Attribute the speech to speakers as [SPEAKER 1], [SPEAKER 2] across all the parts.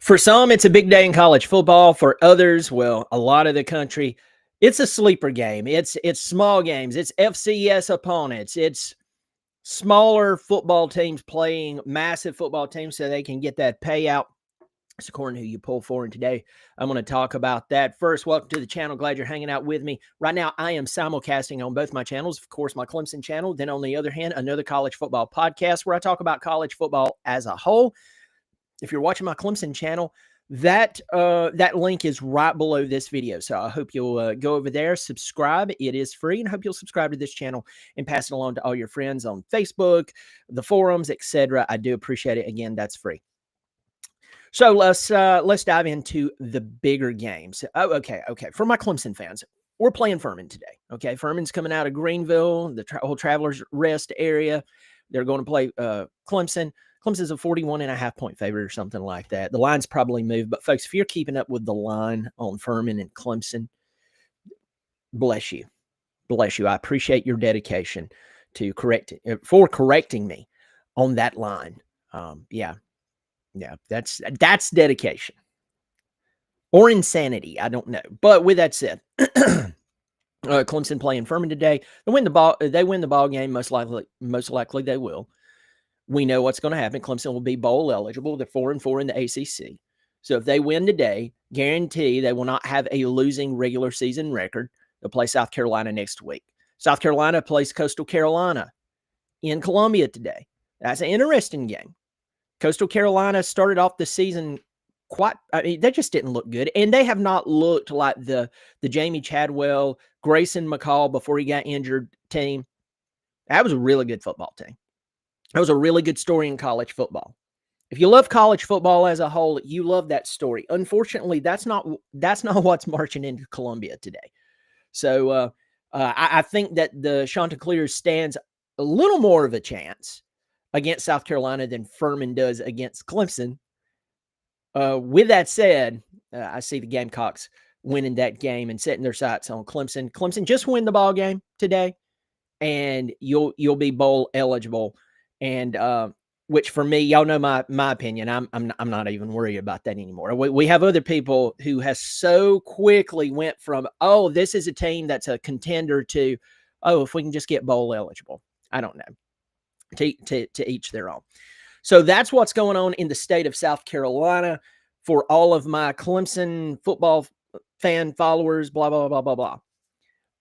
[SPEAKER 1] For some, it's a big day in college football. For others, well, a lot of the country, it's a sleeper game. It's small games. It's FCS opponents. It's smaller football teams playing massive football teams so they can get that payout. It's according to who you pull for. And today, I'm going to talk about that. First, welcome to the channel. Glad you're hanging out with me. Right now, I am simulcasting on both my channels. Of course, my Clemson channel. Then on the other hand, another college football podcast where I talk about college football as a whole. If you're watching my Clemson channel, that link is right below this video. So I hope you'll go over there, subscribe. It is free, and I hope you'll subscribe to this channel and pass it along to all your friends on Facebook, the forums, etc. I do appreciate it. Again, that's free. So let's dive into the bigger games. Oh, okay. For my Clemson fans, we're playing Furman today. Okay, Furman's coming out of Greenville, the whole Travelers Rest area. They're going to play Clemson. Clemson's a 41.5 favorite or something like that. The line's probably moved, but folks, if you're keeping up with the line on Furman and Clemson, bless you. Bless you. I appreciate your dedication to correcting me on that line. Yeah, that's dedication or insanity. I don't know. But with that said, Clemson playing Furman today. They win the ball game. Most likely they will. We know what's going to happen. Clemson will be bowl eligible. They're 4-4 in the ACC. So if they win today, guarantee they will not have a losing regular season record. They'll play South Carolina next week. South Carolina plays Coastal Carolina in Columbia today. That's an interesting game. Coastal Carolina started off the season they just didn't look good. And they have not looked like the Jamie Chadwell, Grayson McCall before he got injured team. That was a really good football team. That was a really good story in college football. If you love college football as a whole, you love that story. Unfortunately, that's not what's marching into Columbia today. So I think that the Chanticleers stands a little more of a chance against South Carolina than Furman does against Clemson. With that said, I see the Gamecocks winning that game and setting their sights on Clemson. Clemson just win the ball game today, and you'll be bowl eligible. And which for me, y'all know my opinion. I'm not even worried about that anymore. We have other people who has so quickly went from, oh, this is a team that's a contender to, oh, if we can just get bowl eligible. I don't know. To each their own. So that's what's going on in the state of South Carolina for all of my Clemson football fan followers. Blah blah blah blah blah.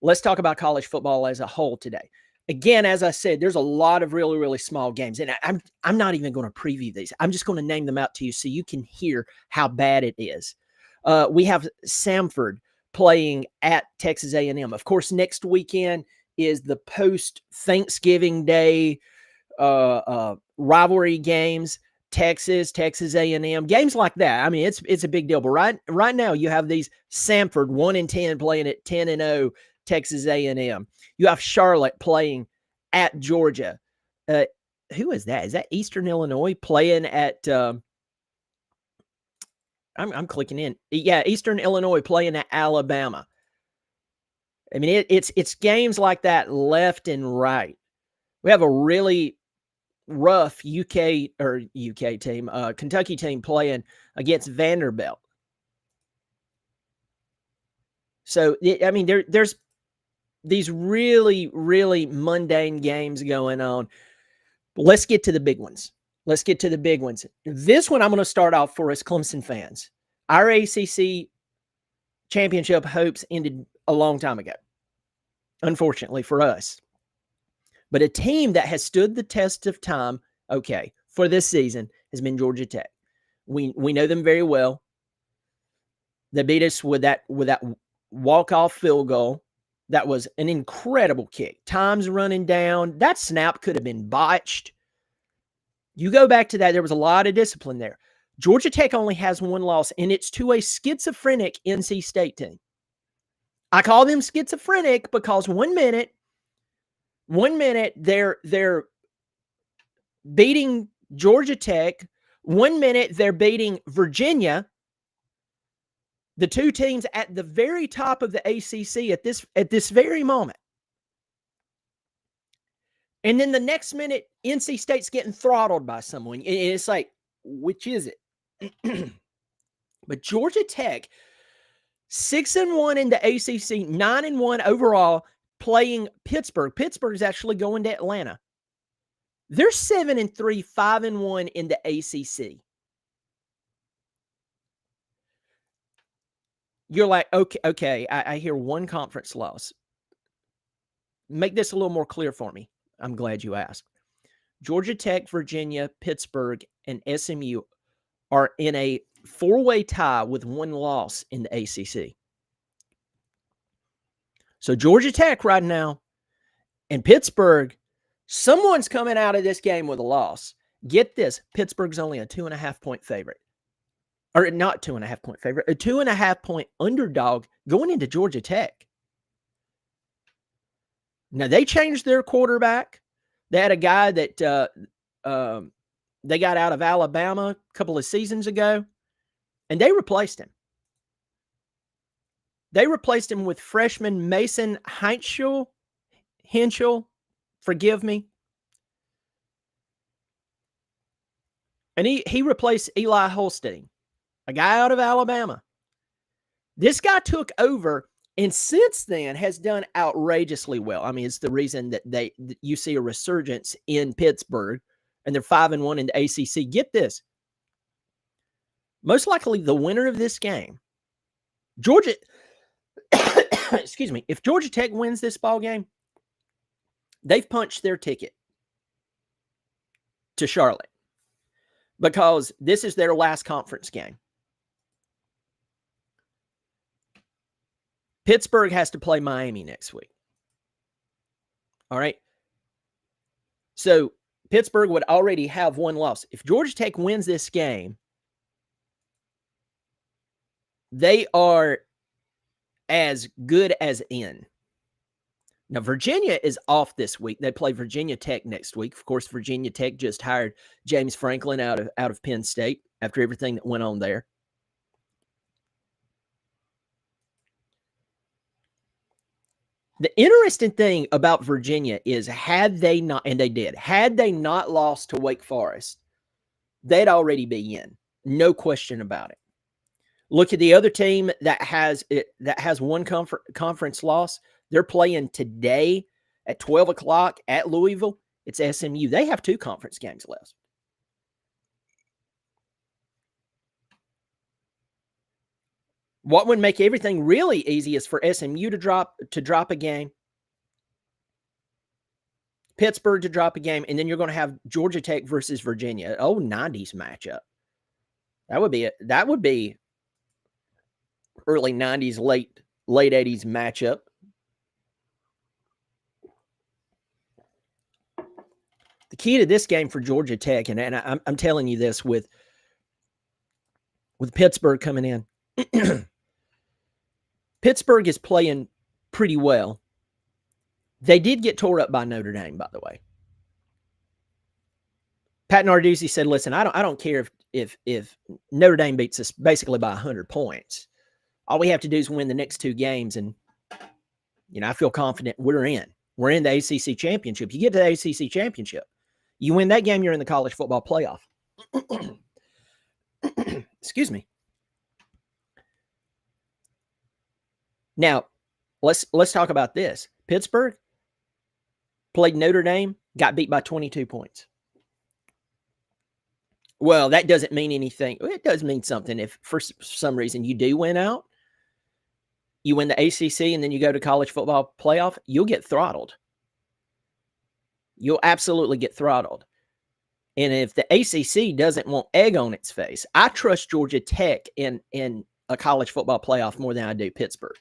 [SPEAKER 1] Let's talk about college football as a whole today. Again, as I said, there's a lot of really, really small games, and I'm not even going to preview these. I'm just going to name them out to you so you can hear how bad it is. We have Samford playing at Texas A&M. Of course, next weekend is the post-Thanksgiving Day rivalry games. Texas A&M, games like that. I mean, it's a big deal. But right now, you have these Samford 1-10 playing at 10-0. Texas A&M. You have Charlotte playing at Georgia. Who is that? Is that Eastern Illinois playing at? I'm clicking in. Yeah, Eastern Illinois playing at Alabama. I mean, it's games like that left and right. We have a really rough UK team, Kentucky team playing against Vanderbilt. So I mean, there's these really, really mundane games going on. But let's get to the big ones. This one I'm going to start off for us Clemson fans. Our ACC championship hopes ended a long time ago, unfortunately for us. But a team that has stood the test of time, for this season has been Georgia Tech. We know them very well. They beat us with that walk-off field goal. That was an incredible kick. Time's running down. That snap could have been botched. You go back to that, there was a lot of discipline there. Georgia Tech only has one loss, and it's to a schizophrenic NC State team. I call them schizophrenic because one minute they're beating Georgia Tech. 1 minute they're beating Virginia. The two teams at the very top of the ACC at this very moment. And then the next minute, NC State's getting throttled by someone. And it's like, which is it? But Georgia Tech, 6-1 in the ACC, 9-1 overall, playing Pittsburgh. Pittsburgh is actually going to Atlanta. They're 7-3, 5-1 in the ACC. You're like, okay, I hear one conference loss. Make this a little more clear for me. I'm glad you asked. Georgia Tech, Virginia, Pittsburgh, and SMU are in a four-way tie with one loss in the ACC. So Georgia Tech right now and Pittsburgh, someone's coming out of this game with a loss. Get this, Pittsburgh's only a 2.5-point favorite. Or not 2.5-point favorite, a 2.5-point underdog going into Georgia Tech. Now, they changed their quarterback. They had a guy that they got out of Alabama a couple of seasons ago, and they replaced him. They replaced him with freshman Mason Henschel, forgive me. And he replaced Eli Holstein, a guy out of Alabama. This guy took over and since then has done outrageously well. I mean, it's the reason that you see a resurgence in Pittsburgh, and they're 5-1 in the ACC. Get this. Most likely the winner of this game, Georgia, excuse me, if Georgia Tech wins this ball game, they've punched their ticket to Charlotte because this is their last conference game. Pittsburgh has to play Miami next week. All right. So Pittsburgh would already have one loss. If Georgia Tech wins this game, they are as good as in. Now, Virginia is off this week. They play Virginia Tech next week. Of course, Virginia Tech just hired James Franklin out of Penn State after everything that went on there. The interesting thing about Virginia is had they not lost to Wake Forest, they'd already be in. No question about it. Look at the other team that has one conference loss. They're playing today at 12 o'clock at Louisville. It's SMU. They have two conference games left. What would make everything really easy is for SMU to drop a game, Pittsburgh to drop a game, and then you're going to have Georgia Tech versus Virginia. Oh, 90s matchup. That would be early 90s, late 80s matchup. The key to this game for Georgia Tech, and I'm telling you this with Pittsburgh coming in. Pittsburgh is playing pretty well. They did get tore up by Notre Dame, by the way. Pat Narduzzi said, listen, I don't care if Notre Dame beats us basically by 100 points. All we have to do is win the next two games, and I feel confident we're in. We're in the ACC championship. You get to the ACC championship. You win that game, you're in the college football playoff. Excuse me. Now, let's talk about this. Pittsburgh played Notre Dame, got beat by 22 points. Well, that doesn't mean anything. It does mean something if for some reason you do win out. You win the ACC and then you go to college football playoff, you'll get throttled. You'll absolutely get throttled. And if the ACC doesn't want egg on its face, I trust Georgia Tech in a college football playoff more than I do Pittsburgh.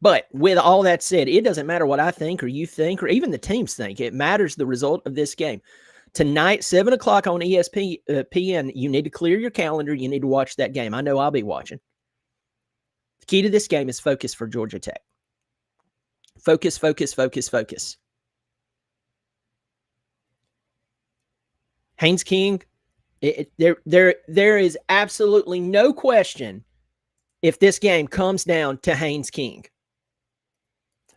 [SPEAKER 1] But with all that said, it doesn't matter what I think or you think or even the teams think. It matters the result of this game. Tonight, 7 o'clock on ESPN, you need to clear your calendar. You need to watch that game. I know I'll be watching. The key to this game is focus for Georgia Tech. Focus, focus, focus, focus. Haynes King, there is absolutely no question if this game comes down to Haynes King.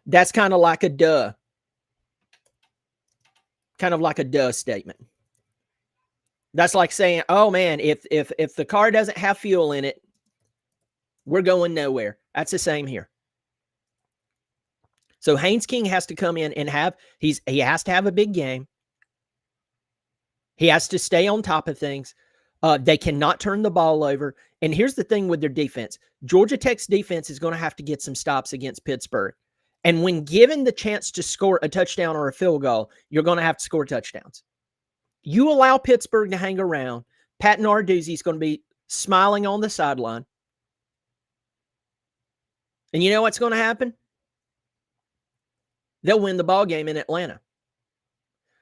[SPEAKER 1] That's kind of like a duh. Kind of like a duh statement. That's like saying, oh man, if the car doesn't have fuel in it, we're going nowhere. That's the same here. So Haynes King has to come in and he has to have a big game. He has to stay on top of things. They cannot turn the ball over. And here's the thing with their defense. Georgia Tech's defense is going to have to get some stops against Pittsburgh. And when given the chance to score a touchdown or a field goal, you're going to have to score touchdowns. You allow Pittsburgh to hang around, Pat Narduzzi is going to be smiling on the sideline. And you know what's going to happen? They'll win the ball game in Atlanta.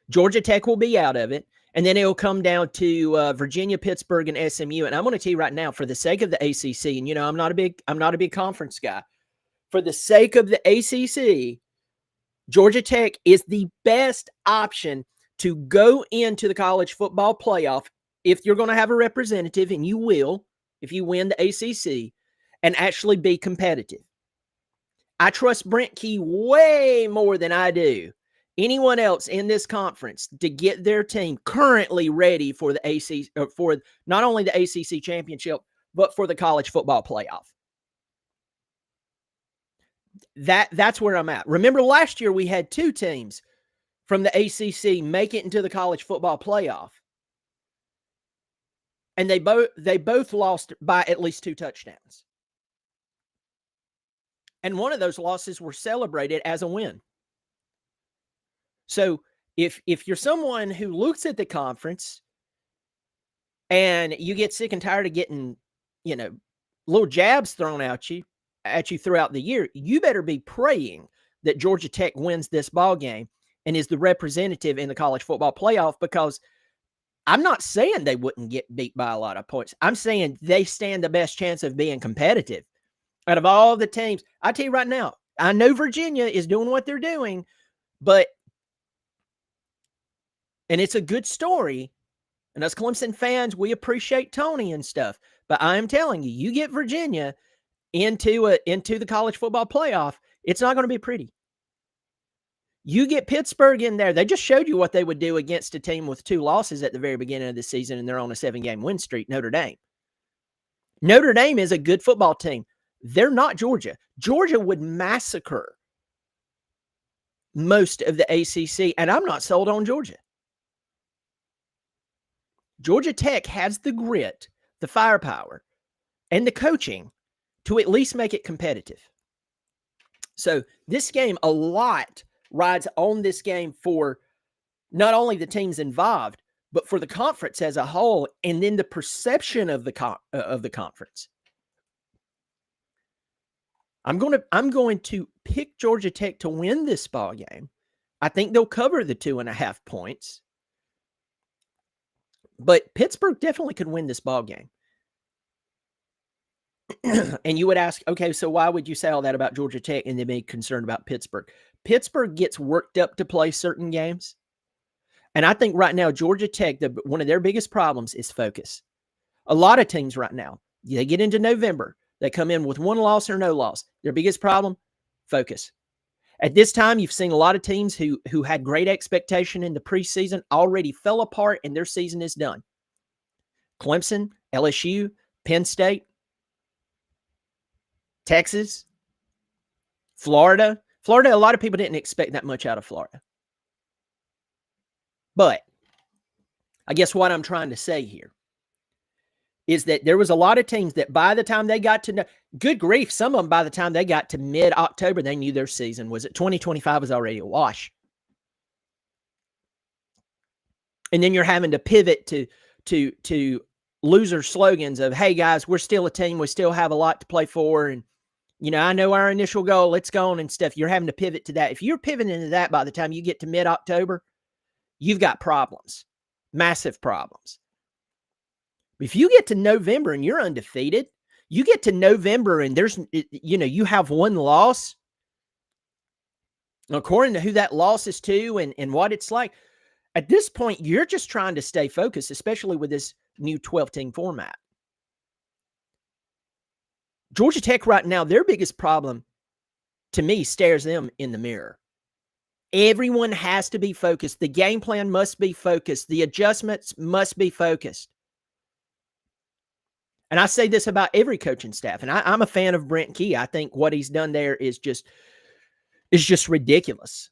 [SPEAKER 1] Georgia Tech will be out of it. And then it'll come down to Virginia, Pittsburgh, and SMU. And I'm going to tell you right now, for the sake of the ACC, and I'm not a big conference guy. For the sake of the ACC, Georgia Tech is the best option to go into the college football playoff if you're going to have a representative, and you will if you win the ACC, and actually be competitive. I trust Brent Key way more than I do anyone else in this conference to get their team currently ready for the ACC, for not only the ACC championship, but for the college football playoff. That's where I'm at. Remember last year we had 2 teams from the ACC make it into the college football playoff. And they both lost by at least 2 touchdowns. And one of those losses were celebrated as a win. So if you're someone who looks at the conference and you get sick and tired of getting, little jabs thrown at you throughout the year, you better be praying that Georgia Tech wins this ball game and is the representative in the college football playoff, because I'm not saying they wouldn't get beat by a lot of points. I'm saying they stand the best chance of being competitive. Out of all the teams, I tell you right now, I know Virginia is doing what they're doing, and it's a good story. And as Clemson fans, we appreciate Tony and stuff. But I am telling you, you get Virginia into the college football playoff, it's not going to be pretty. You get Pittsburgh in there. They just showed you what they would do against a team with 2 losses at the very beginning of the season, and they're on a 7-game win streak, Notre Dame. Notre Dame is a good football team. They're not Georgia. Georgia would massacre most of the ACC, and I'm not sold on Georgia. Georgia Tech has the grit, the firepower, and the coaching to at least make it competitive. So this game, a lot rides on this game for not only the teams involved, but for the conference as a whole, and then the perception of the conference. I'm going to pick Georgia Tech to win this ball game. I think they'll cover the 2.5 points. But Pittsburgh definitely could win this ball game. And you would ask, okay, so why would you say all that about Georgia Tech and then be concerned about Pittsburgh? Pittsburgh gets worked up to play certain games. And I think right now, Georgia Tech, one of their biggest problems is focus. A lot of teams right now, they get into November, they come in with 1 loss or no loss. Their biggest problem, focus. At this time, you've seen a lot of teams who had great expectation in the preseason already fell apart and their season is done. Clemson, LSU, Penn State, Texas, Florida. Florida, a lot of people didn't expect that much out of Florida. But I guess what I'm trying to say here is that there was a lot of teams that by the time they got to know, good grief, some of them by the time they got to mid-October, they knew their season was at 2025 was already a wash. And then you're having to pivot to loser slogans of, hey guys, we're still a team, we still have a lot to play for, and I know our initial goal, let's go on and stuff. You're having to pivot to that. If you're pivoting to that by the time you get to mid-October, you've got problems, massive problems. If you get to November and you're undefeated, you get to November and you have 1 loss, according to who that loss is to and what it's like, at this point, you're just trying to stay focused, especially with this new 12-team format. Georgia Tech right now, their biggest problem, to me, stares them in the mirror. Everyone has to be focused. The game plan must be focused. The adjustments must be focused. And I say this about every coaching staff. And I'm a fan of Brent Key. I think what he's done there is just ridiculous.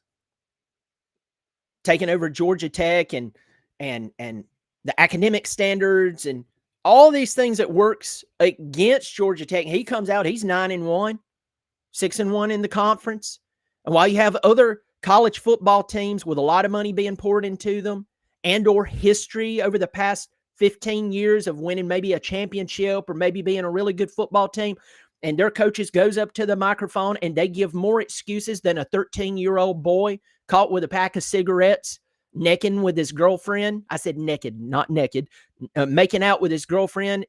[SPEAKER 1] Taking over Georgia Tech and the academic standards and all these things that works against Georgia Tech. He comes out, he's 9-1, 6-1 in the conference. And while you have other college football teams with a lot of money being poured into them and or history over the past 15 years of winning maybe a championship or maybe being a really good football team, and their coaches goes up to the microphone and they give more excuses than a 13-year-old boy caught with a pack of cigarettes, necking with his girlfriend. I said naked, not naked. Making out with his girlfriend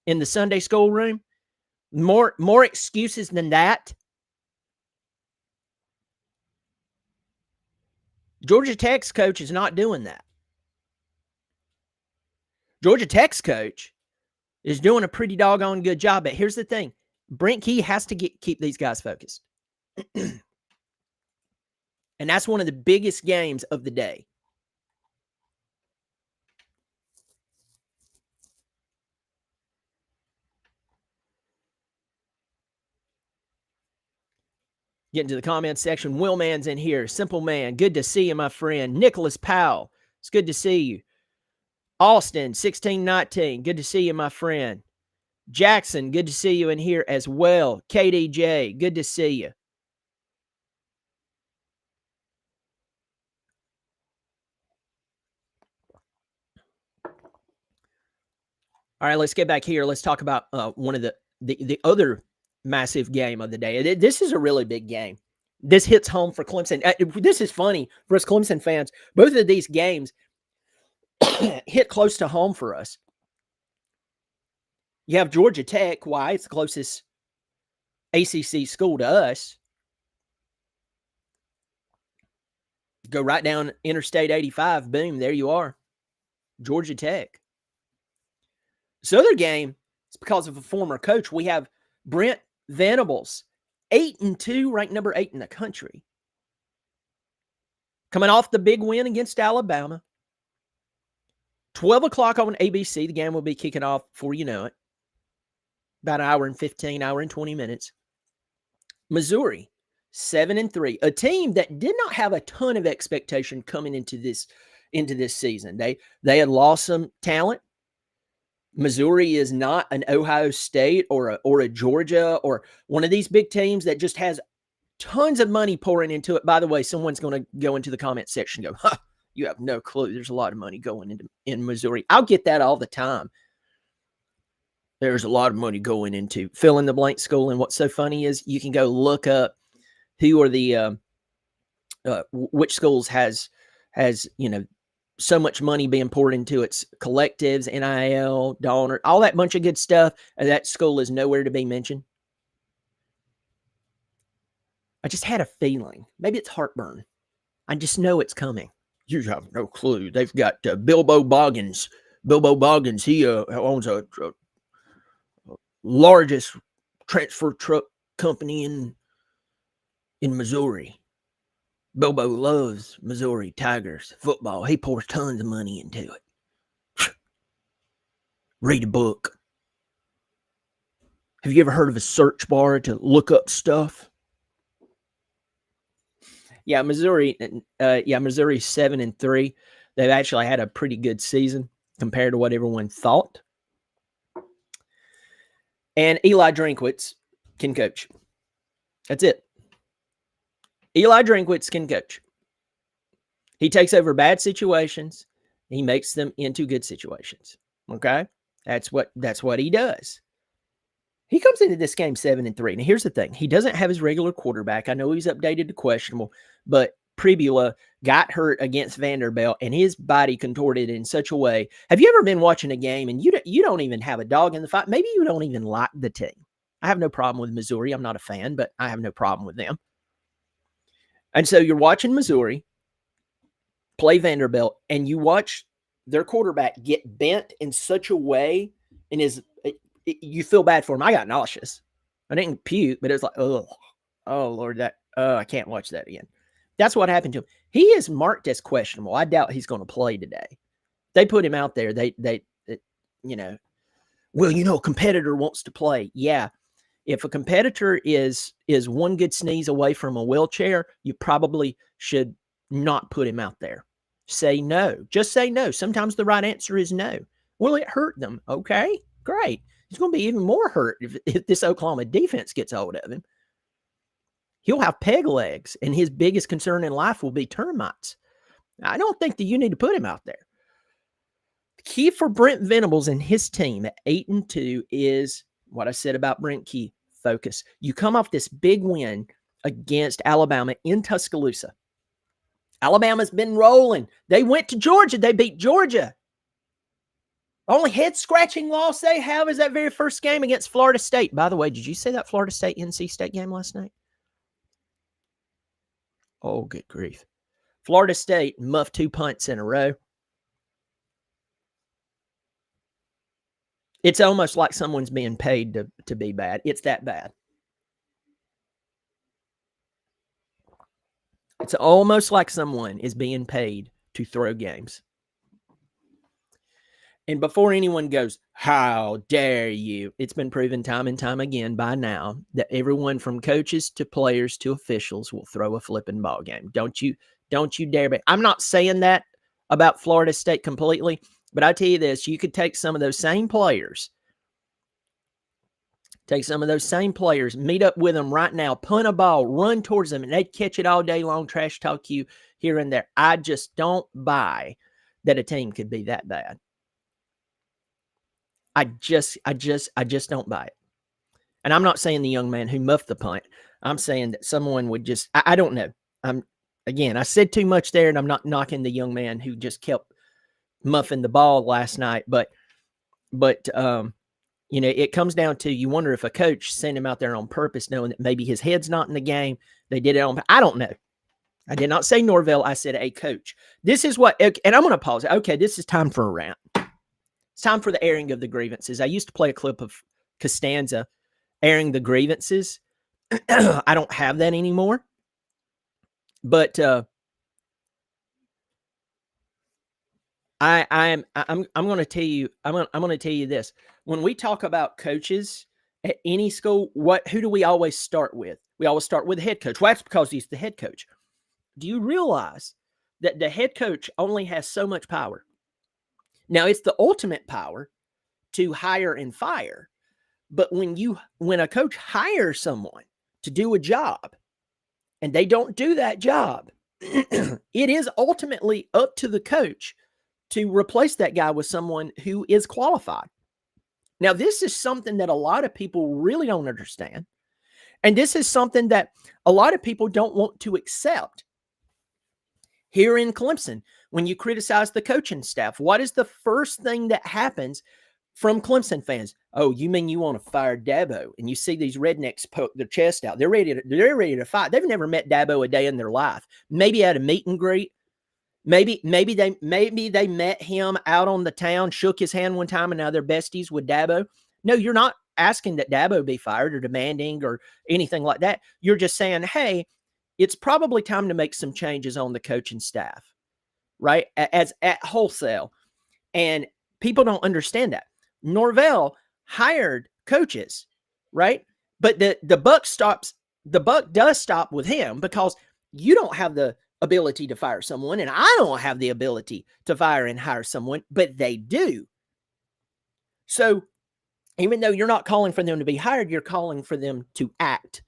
[SPEAKER 1] in the Sunday school room. More excuses than that. Georgia Tech's coach is not doing that. Georgia Tech's coach is doing a pretty doggone good job. But here's the thing. Brent Key has to keep these guys focused. And that's one of the biggest games of the day. Getting to the comments section. Will Man's in here. Simple Man. Good to see you, my friend. Nicholas Powell. It's good to see you. Austin, 1619. Good to see you, my friend. Jackson, good to see you in here as well. KDJ, good to see you. All right, let's get back here. Let's talk about one of the other massive game of the day. This is a really big game. This hits home for Clemson. This is funny for us Clemson fans. Both of these games hit close to home for us. You have Georgia Tech. Why? It's the closest ACC school to us. Go right down Interstate 85. Boom, there you are. Georgia Tech. This other game is because of a former coach. We have Brent Venables, 8-2, ranked number 8 in the country. Coming off the big win against Alabama. 12 o'clock on ABC. The game will be kicking off before you know it. About an hour and 15, hour and 20 minutes. Missouri, 7-3. A team that did not have a ton of expectation coming into this season. They had lost some talent. Missouri is not an Ohio State or a Georgia or one of these big teams that just has tons of money pouring into it. By the way, someone's going to go into the comment section and go, huh, you have no clue. There's a lot of money going in Missouri. I'll get that all the time. There's a lot of money going into fill in the blank school. And what's so funny is you can go look up who are the which schools has so much money being poured into its collectives, NIL, donor, all that bunch of good stuff. And that school is nowhere to be mentioned. I just had a feeling. Maybe it's heartburn. I just know it's coming. You have no clue. They've got Bilbo Boggins. Bilbo Boggins, he owns a largest transfer truck company in Missouri. Bilbo loves Missouri Tigers football. He pours tons of money into it. Read a book. Have you ever heard of a search bar to look up stuff? Yeah, Missouri. Missouri's 7-3. They've actually had a pretty good season compared to what everyone thought. And Eli Drinkwitz can coach. That's it. Eli Drinkwitz can coach. He takes over bad situations. He makes them into good situations. Okay? That's what he does. He comes into this game 7-3. Now, here's the thing. He doesn't have his regular quarterback. I know he's updated to questionable, but Pribula got hurt against Vanderbilt, and his body contorted in such a way. Have you ever been watching a game and you don't even have a dog in the fight? Maybe you don't even like the team. I have no problem with Missouri. I'm not a fan, but I have no problem with them. And so you're watching Missouri play Vanderbilt, and you watch their quarterback get bent in such a way, and you feel bad for him. I got nauseous. I didn't puke, but it was like, oh Lord, I can't watch that again. That's what happened to him. He is marked as questionable. I doubt he's going to play today. They put him out there. They you know, well, a competitor wants to play. Yeah. If a competitor is one good sneeze away from a wheelchair, you probably should not put him out there. Say no. Just say no. Sometimes the right answer is no. Will it hurt them? Okay, great. He's going to be even more hurt if this Oklahoma defense gets hold of him. He'll have peg legs, and his biggest concern in life will be termites. I don't think that you need to put him out there. The key for Brent Venables and his team at 8-2 is what I said about Brent Key. Focus. You come off this big win against Alabama in Tuscaloosa. Alabama's been rolling. They went to Georgia. They beat Georgia. Only head-scratching loss they have is that very first game against Florida State. By the way, did you see that Florida State-NC State game last night? Oh, good grief. Florida State muffed 2 punts in a row. It's almost like someone's being paid to be bad. It's that bad. It's almost like someone is being paid to throw games. And before anyone goes, how dare you? It's been proven time and time again by now that everyone from coaches to players to officials will throw a flipping ball game. Don't you dare. I'm not saying that about Florida State completely, but I tell you this, you could take some of those same players, meet up with them right now, punt a ball, run towards them, and they'd catch it all day long, trash talk you here and there. I just don't buy that a team could be that bad. I just don't buy it. And I'm not saying the young man who muffed the punt. I'm saying that someone would just, I don't know. I said too much there, and I'm not knocking the young man who just kept muffing the ball last night. But it comes down to, you wonder if a coach sent him out there on purpose, knowing that maybe his head's not in the game. They did it on, I don't know. I did not say Norvell. I said a coach. This is what, and I'm going to pause. Okay, this is time for a rant. It's time for the airing of the grievances. I used to play a clip of Costanza airing the grievances. I don't have that anymore. But I'm going to tell you. I'm going to tell you this. When we talk about coaches at any school, who do we always start with? We always start with the head coach. Well, that's because he's the head coach. Do you realize that the head coach only has so much power? Now, it's the ultimate power to hire and fire. But when a coach hires someone to do a job and they don't do that job, it is ultimately up to the coach to replace that guy with someone who is qualified. Now, this is something that a lot of people really don't understand. And this is something that a lot of people don't want to accept. Here in Clemson, when you criticize the coaching staff, what is the first thing that happens from Clemson fans? Oh, you mean you want to fire Dabo? And you see these rednecks poke their chest out. They're ready to fight. They've never met Dabo a day in their life. Maybe at a meet and greet. Maybe they met him out on the town, shook his hand one time, and now they're besties with Dabo. No, you're not asking that Dabo be fired or demanding or anything like that. You're just saying, hey, it's probably time to make some changes on the coaching staff, right? As at wholesale. And people don't understand that. Norvell hired coaches, right? But the buck does stop with him, because you don't have the ability to fire someone, and I don't have the ability to fire and hire someone, but they do. So even though you're not calling for them to be hired, you're calling for them to act.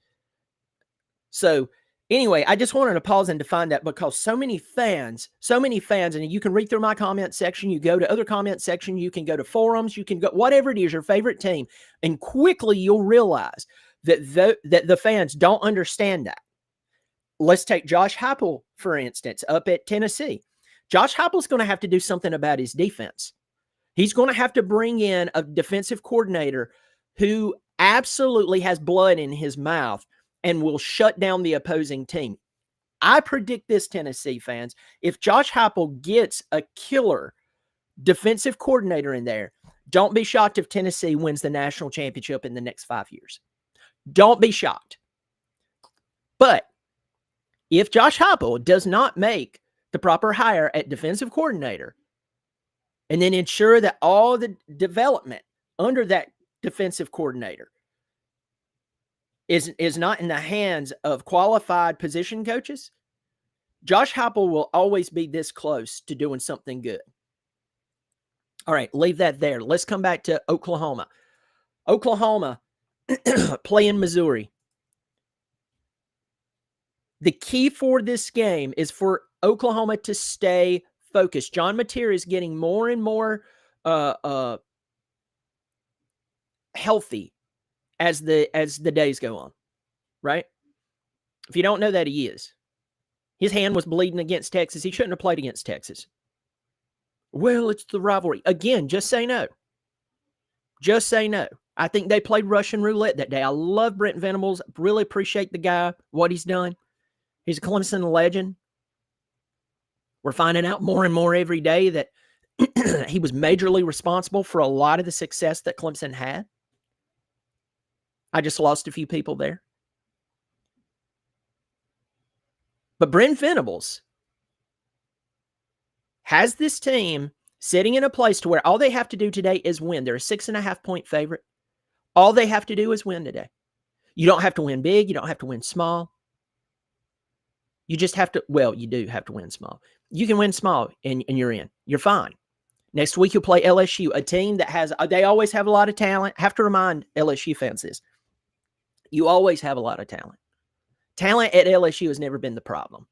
[SPEAKER 1] So anyway, I just wanted to pause and define that, because so many fans, and you can read through my comment section, you go to other comment section, you can go to forums, you can go, whatever it is, your favorite team, and quickly you'll realize that the fans don't understand that. Let's take Josh Heupel, for instance, up at Tennessee. Josh Heupel's going to have to do something about his defense. He's going to have to bring in a defensive coordinator who absolutely has blood in his mouth and will shut down the opposing team. I predict this, Tennessee fans, if Josh Heupel gets a killer defensive coordinator in there, don't be shocked if Tennessee wins the national championship in the next 5 years. Don't be shocked. But if Josh Heupel does not make the proper hire at defensive coordinator and then ensure that all the development under that defensive coordinator is not in the hands of qualified position coaches, Josh Heupel will always be this close to doing something good. All right, leave that there. Let's come back to Oklahoma. Oklahoma playing Missouri. The key for this game is for Oklahoma to stay focused. John Mateer is getting more and more healthy as the days go on, right? If you don't know that, he is. His hand was bleeding against Texas. He shouldn't have played against Texas. Well, it's the rivalry. Again, just say no. Just say no. I think they played Russian roulette that day. I love Brent Venables. Really appreciate the guy, what he's done. He's a Clemson legend. We're finding out more and more every day that he was majorly responsible for a lot of the success that Clemson had. I just lost a few people there. But Brent Venables has this team sitting in a place to where all they have to do today is win. They're a 6.5-point favorite. All they have to do is win today. You don't have to win big. You don't have to win small. You just have to, well, you do have to win small. You can win small and you're in. You're fine. Next week, you'll play LSU, a team that has, they always have a lot of talent. Have to remind LSU fans this. You always have a lot of talent. Talent at LSU has never been the problem.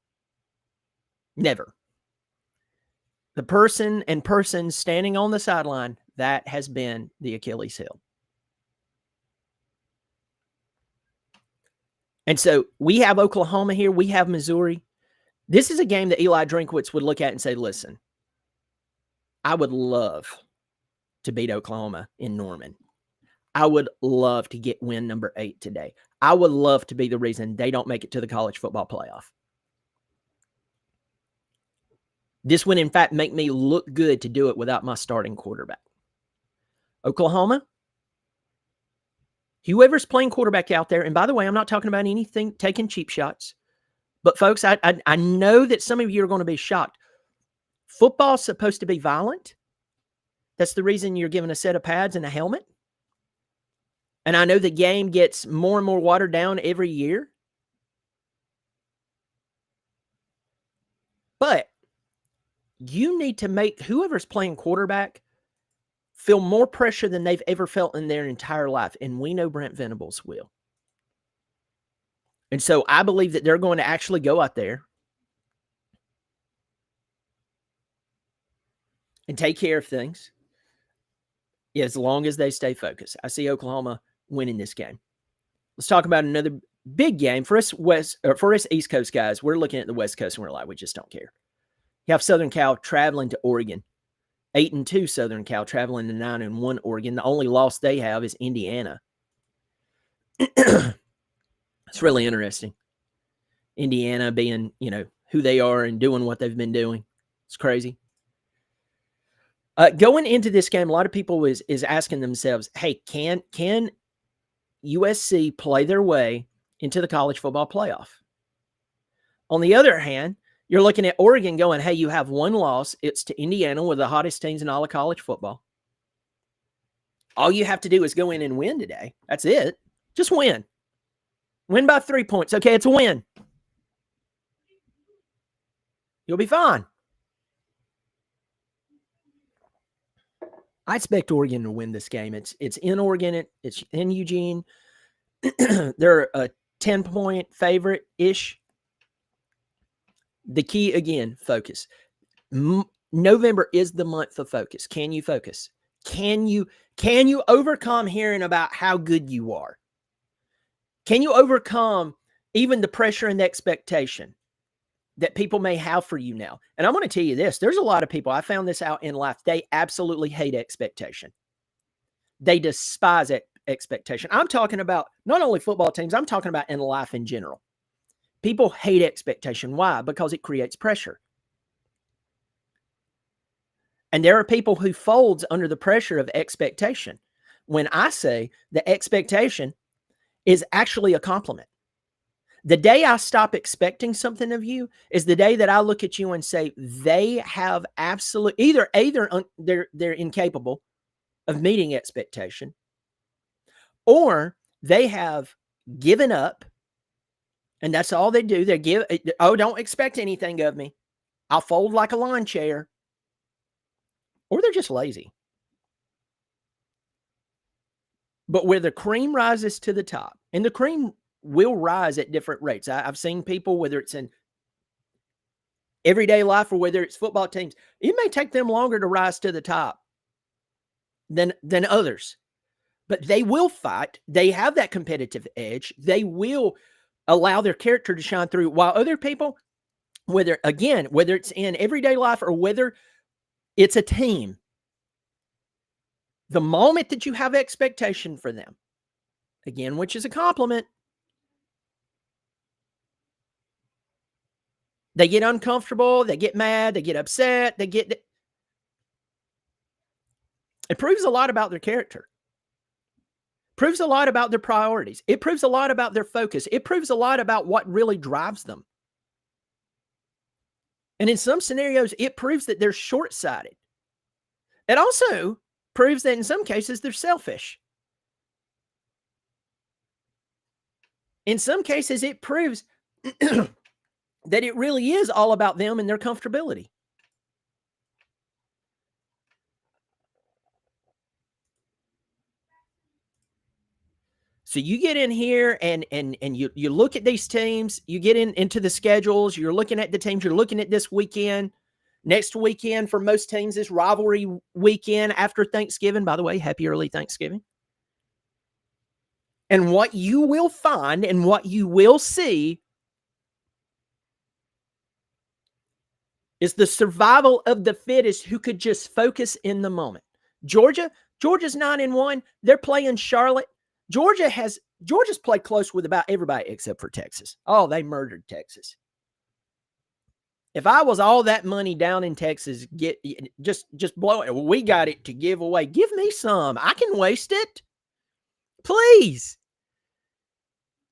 [SPEAKER 1] Never. The person standing on the sideline, that has been the Achilles heel. And so we have Oklahoma here. We have Missouri. This is a game that Eli Drinkwitz would look at and say, listen, I would love to beat Oklahoma in Norman. I would love to get win number 8 today. I would love to be the reason they don't make it to the college football playoff. This would, in fact, make me look good to do it without my starting quarterback. Oklahoma, whoever's playing quarterback out there, and by the way, I'm not talking about anything taking cheap shots, but folks, I know that some of you are going to be shocked. Football's supposed to be violent. That's the reason you're given a set of pads and a helmet. And I know the game gets more and more watered down every year. But you need to make whoever's playing quarterback feel more pressure than they've ever felt in their entire life. And we know Brent Venables will. And so I believe that they're going to actually go out there and take care of things as long as they stay focused. I see Oklahoma winning this game. Let's talk about another big game for us East Coast guys. We're looking at the West Coast and we're like, we just don't care. You have Southern Cal traveling to Oregon. 8-2 Southern Cal traveling to 9-1 Oregon. The only loss they have is Indiana. It's really interesting. Indiana being, who they are and doing what they've been doing. It's crazy. Going into this game, a lot of people is asking themselves, hey, can USC play their way into the college football playoff? On the other hand, you're looking at Oregon going, hey, you have one loss. It's to Indiana, one of the hottest teams in all of college football. All you have to do is go in and win today. That's it. Just win. Win by 3 points. Okay, it's a win. You'll be fine. I expect Oregon to win this game. It's in Oregon. It's in Eugene. They're a 10-point favorite-ish. The key, again, focus. November is the month of focus. Can you focus? Can you overcome hearing about how good you are? Can you overcome even the pressure and the expectation that people may have for you now? And I'm going to tell you this. There's a lot of people, I found this out in life, they absolutely hate expectation. They despise expectation. I'm talking about not only football teams, I'm talking about in life in general. People hate expectation. Why? Because it creates pressure. And there are people who folds under the pressure of expectation. When I say the expectation is actually a compliment. The day I stop expecting something of you is the day that I look at you and say they have absolute either they're incapable of meeting expectation, or they have given up, and that's all they do. They give, oh, don't expect anything of me. I'll fold like a lawn chair. Or they're just lazy. But where the cream rises to the top, and the cream will rise at different rates. I've seen people, whether it's in everyday life or whether it's football teams, it may take them longer to rise to the top than others. But they will fight. They have that competitive edge. They will allow their character to shine through, while other people, whether it's in everyday life or whether it's a team, the moment that you have expectation for them, again, which is a compliment, they get uncomfortable, they get mad, they get upset, it proves a lot about their character. Proves a lot about their priorities. It proves a lot about their focus. It proves a lot about what really drives them. And in some scenarios, it proves that they're short-sighted. It also proves that in some cases they're selfish. In some cases, it proves that it really is all about them and their comfortability. So you get in here and you look at these teams, you get into the schedules, you're looking at the teams, you're looking at this weekend. Next weekend for most teams is rivalry weekend after Thanksgiving. By the way, happy early Thanksgiving. And what you will find and what you will see is the survival of the fittest who could just focus in the moment. Georgia's 9-1. They're playing Charlotte. Georgia's played close with about everybody except for Texas. Oh, they murdered Texas. If I was all that money down in Texas, just blow it. We got it to give away. Give me some. I can waste it. Please.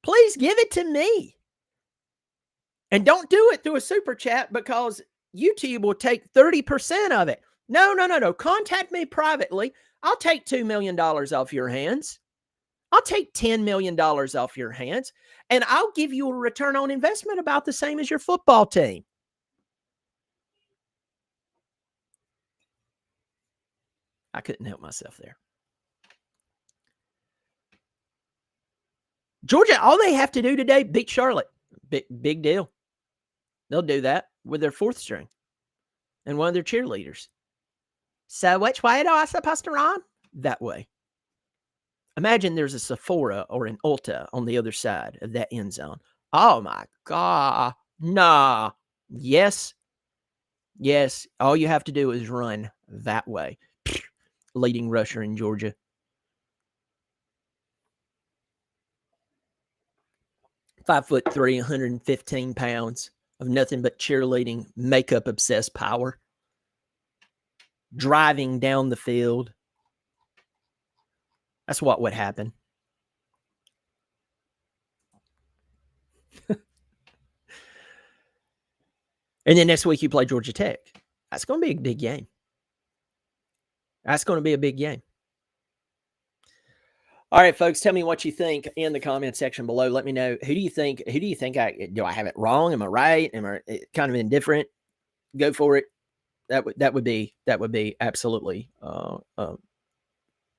[SPEAKER 1] Please give it to me. And don't do it through a super chat because YouTube will take 30% of it. No. Contact me privately. I'll take $2 million off your hands. I'll take $10 million off your hands, and I'll give you a return on investment about the same as your football team. I couldn't help myself there. Georgia, all they have to do today, beat Charlotte. Big deal. They'll do that with their fourth string and one of their cheerleaders. So which way am I supposed to run? That way. Imagine there's a Sephora or an Ulta on the other side of that end zone. Oh my God. Nah. Yes. All you have to do is run that way. Leading rusher in Georgia. $5'3", 115 pounds of nothing but cheerleading, makeup obsessed power. Driving down the field. That's what would happen. And then next week you play Georgia Tech. That's going to be a big game. That's going to be a big game. All right, folks, tell me what you think in the comment section below. Let me know, who do you think do I have it wrong? Am I right? Am I kind of indifferent? Go for it. That would be absolutely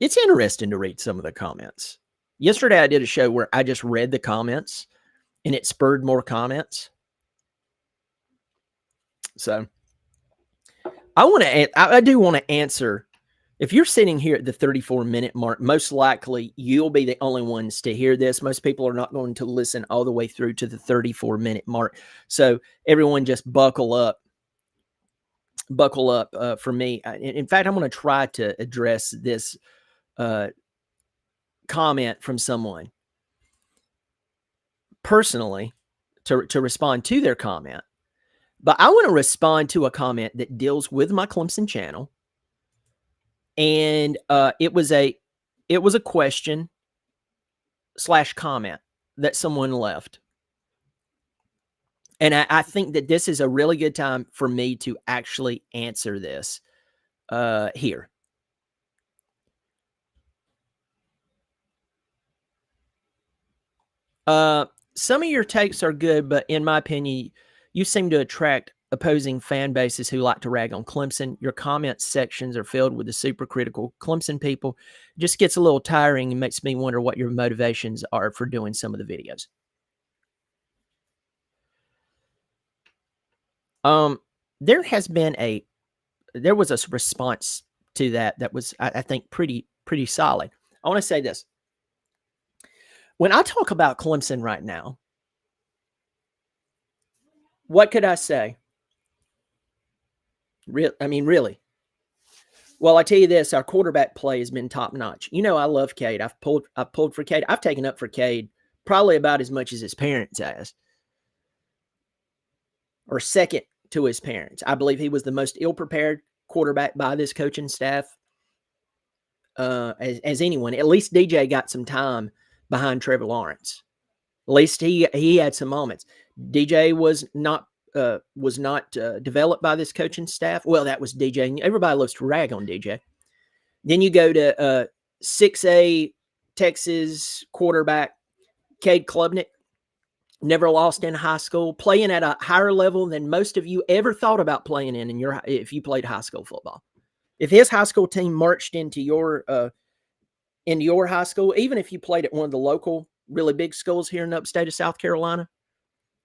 [SPEAKER 1] it's interesting to read some of the comments. Yesterday I did a show where I just read the comments and it spurred more comments. So I do want to answer. If you're sitting here at the 34-minute mark, most likely you'll be the only ones to hear this. Most people are not going to listen all the way through to the 34-minute mark. So everyone just buckle up for me. In fact, I'm going to try to address this comment from someone personally to respond to their comment. But I want to respond to a comment that deals with my Clemson channel. And it was a question / comment that someone left. And I think that this is a really good time for me to actually answer this here. Some of your takes are good, but in my opinion, you seem to attract opposing fan bases who like to rag on Clemson. Your comment sections are filled with the super critical Clemson people. It just gets a little tiring and makes me wonder what your motivations are for doing some of the videos. Um, there has been there was a response to that was I think pretty solid. I want to say this. When I talk about Clemson right now, what could I say? I mean, really. Well, I tell you this, our quarterback play has been top notch. You know, I love Cade. I've pulled for Cade. I've taken up for Cade probably about as much as his parents has, or second to his parents. I believe he was the most ill prepared quarterback by this coaching staff as anyone. At least DJ got some time behind Trevor Lawrence. At least he had some moments. DJ was not developed by this coaching staff. Well, that was DJ. Everybody loves to rag on DJ. Then you go to 6A Texas quarterback Cade Klubnik. Never lost in high school, playing at a higher level than most of you ever thought about playing if you played high school football. If his high school team marched into your high school, even if you played at one of the local really big schools here in the upstate of South Carolina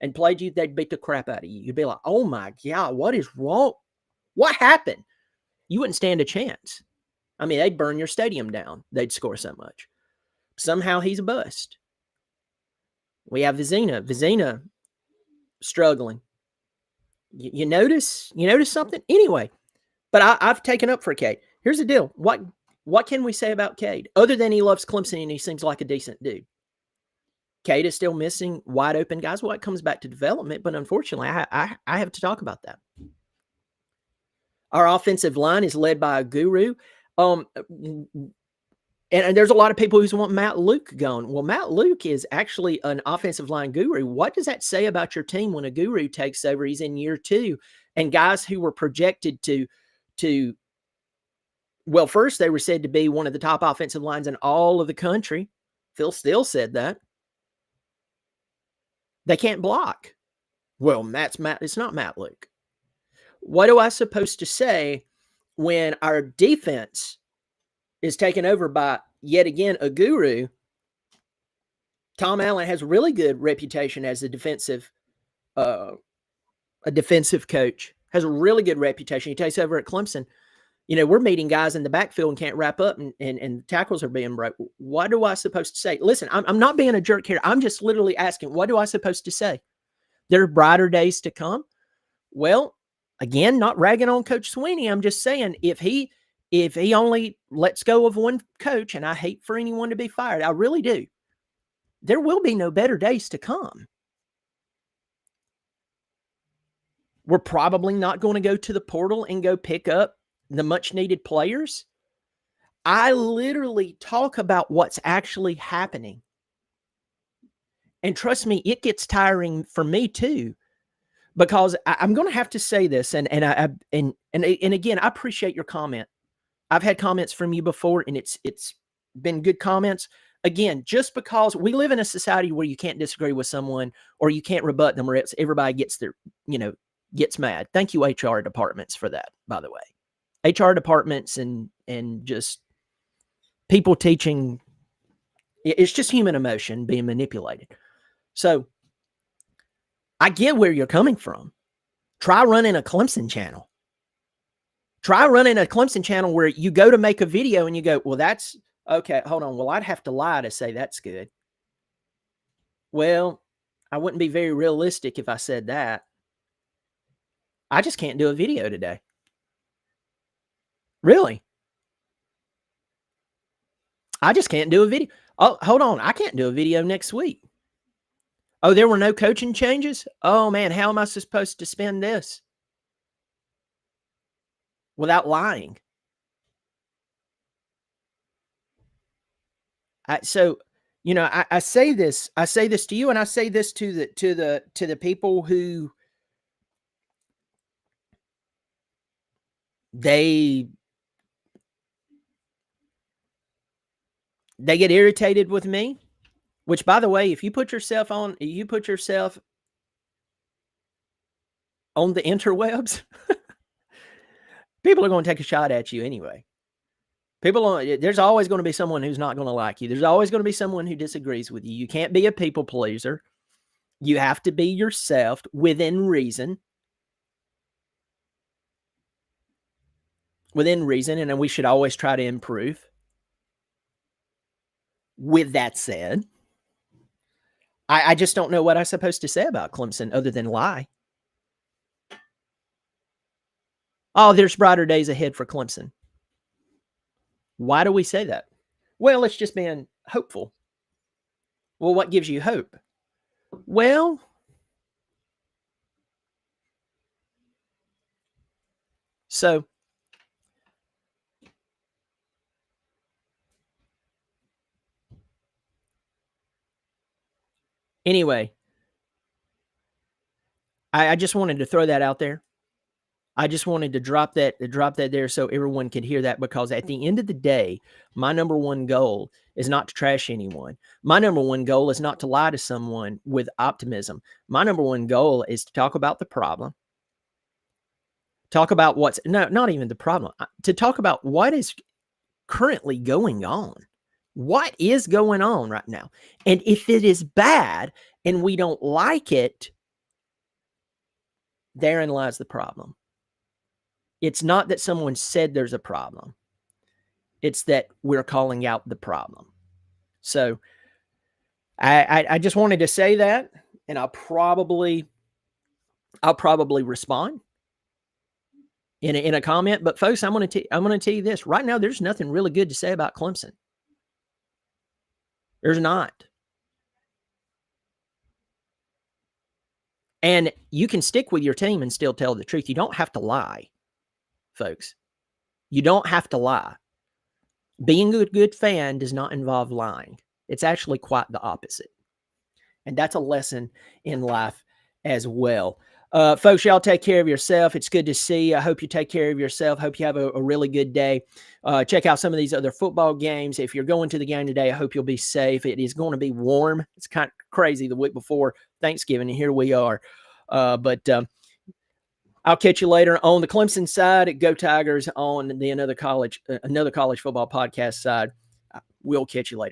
[SPEAKER 1] and played you, they'd beat the crap out of you. You'd be like, oh my God, what is wrong? What happened? You wouldn't stand a chance. I mean, they'd burn your stadium down. They'd score so much. Somehow he's a bust. We have Vizina struggling. You notice something? Anyway, but I've taken up for Cade. Here's the deal. What can we say about Cade? Other than he loves Clemson and he seems like a decent dude. Cade is still missing wide open guys. Well, it comes back to development, but unfortunately, I have to talk about that. Our offensive line is led by a guru. And there's a lot of people who want Matt Luke gone. Well, Matt Luke is actually an offensive line guru. What does that say about your team when a guru takes over? He's in year 2, and guys who were projected to well, first they were said to be one of the top offensive lines in all of the country. Phil Steele said that. They can't block. Well, it's not Matt Luke. What am I supposed to say when our defense is taken over by, yet again, a guru? Tom Allen has a really good reputation as a defensive coach, has a really good reputation. He takes over at Clemson. You know, we're meeting guys in the backfield and can't wrap up, and tackles are being broke. What do I supposed to say? Listen, I'm not being a jerk here. I'm just literally asking, what do I supposed to say? There are brighter days to come. Well, again, not ragging on Coach Sweeney. I'm just saying if he only lets go of one coach, and I hate for anyone to be fired, I really do, there will be no better days to come. We're probably not going to go to the portal and go pick up the much needed players. I literally talk about what's actually happening. And trust me, it gets tiring for me too, because I'm going to have to say this. And again, I appreciate your comment. I've had comments from you before, and it's been good comments. Again, just because we live in a society where you can't disagree with someone or you can't rebut them, or else everybody gets mad. Thank you, HR departments, for that, by the way. HR departments and just people teaching, it's just human emotion being manipulated. So I get where you're coming from. Try running a Clemson channel. Try running a Clemson channel where you go to make a video and you go, well, that's okay. Hold on. Well, I'd have to lie to say that's good. Well, I wouldn't be very realistic if I said that. I just can't do a video today. Really? I just can't do a video. Oh, hold on. I can't do a video next week. Oh, there were no coaching changes? Oh, man, how am I supposed to spend this without lying? So, I say this to you, and I say this to the people who they get irritated with me, which, by the way, if you put yourself on the interwebs, people are going to take a shot at you anyway. There's always going to be someone who's not going to like you. There's always going to be someone who disagrees with you. You can't be a people pleaser. You have to be yourself within reason. And we should always try to improve. With that said, I just don't know what I'm supposed to say about Clemson other than lie. Oh, there's brighter days ahead for Clemson. Why do we say that? Well, it's just being hopeful. Well, what gives you hope? Well, so anyway, I just wanted to throw that out there. I just wanted to drop that there so everyone could hear that, because at the end of the day, my number one goal is not to trash anyone. My number one goal is not to lie to someone with optimism. My number one goal is to talk about the problem. Talk about not even the problem, to talk about what is currently going on. What is going on right now? And if it is bad and we don't like it, therein lies the problem. It's not that someone said there's a problem. It's that we're calling out the problem. So I just wanted to say that, and I'll probably respond in a comment. But folks, I'm going to tell you this right now. There's nothing really good to say about Clemson. There's not. And you can stick with your team and still tell the truth. You don't have to lie, folks. You don't have to lie. Being a good fan does not involve lying. It's actually quite the opposite. And that's a lesson in life as well. Folks, y'all take care of yourself. It's good to see you. I hope you take care of yourself. Hope you have a really good day. Check out some of these other football games. If you're going to the game today, I hope you'll be safe. It is going to be warm. It's kind of crazy the week before Thanksgiving, and here we are. But I'll catch you later on the Clemson side. Go Tigers. On the another college football podcast side. We'll catch you later.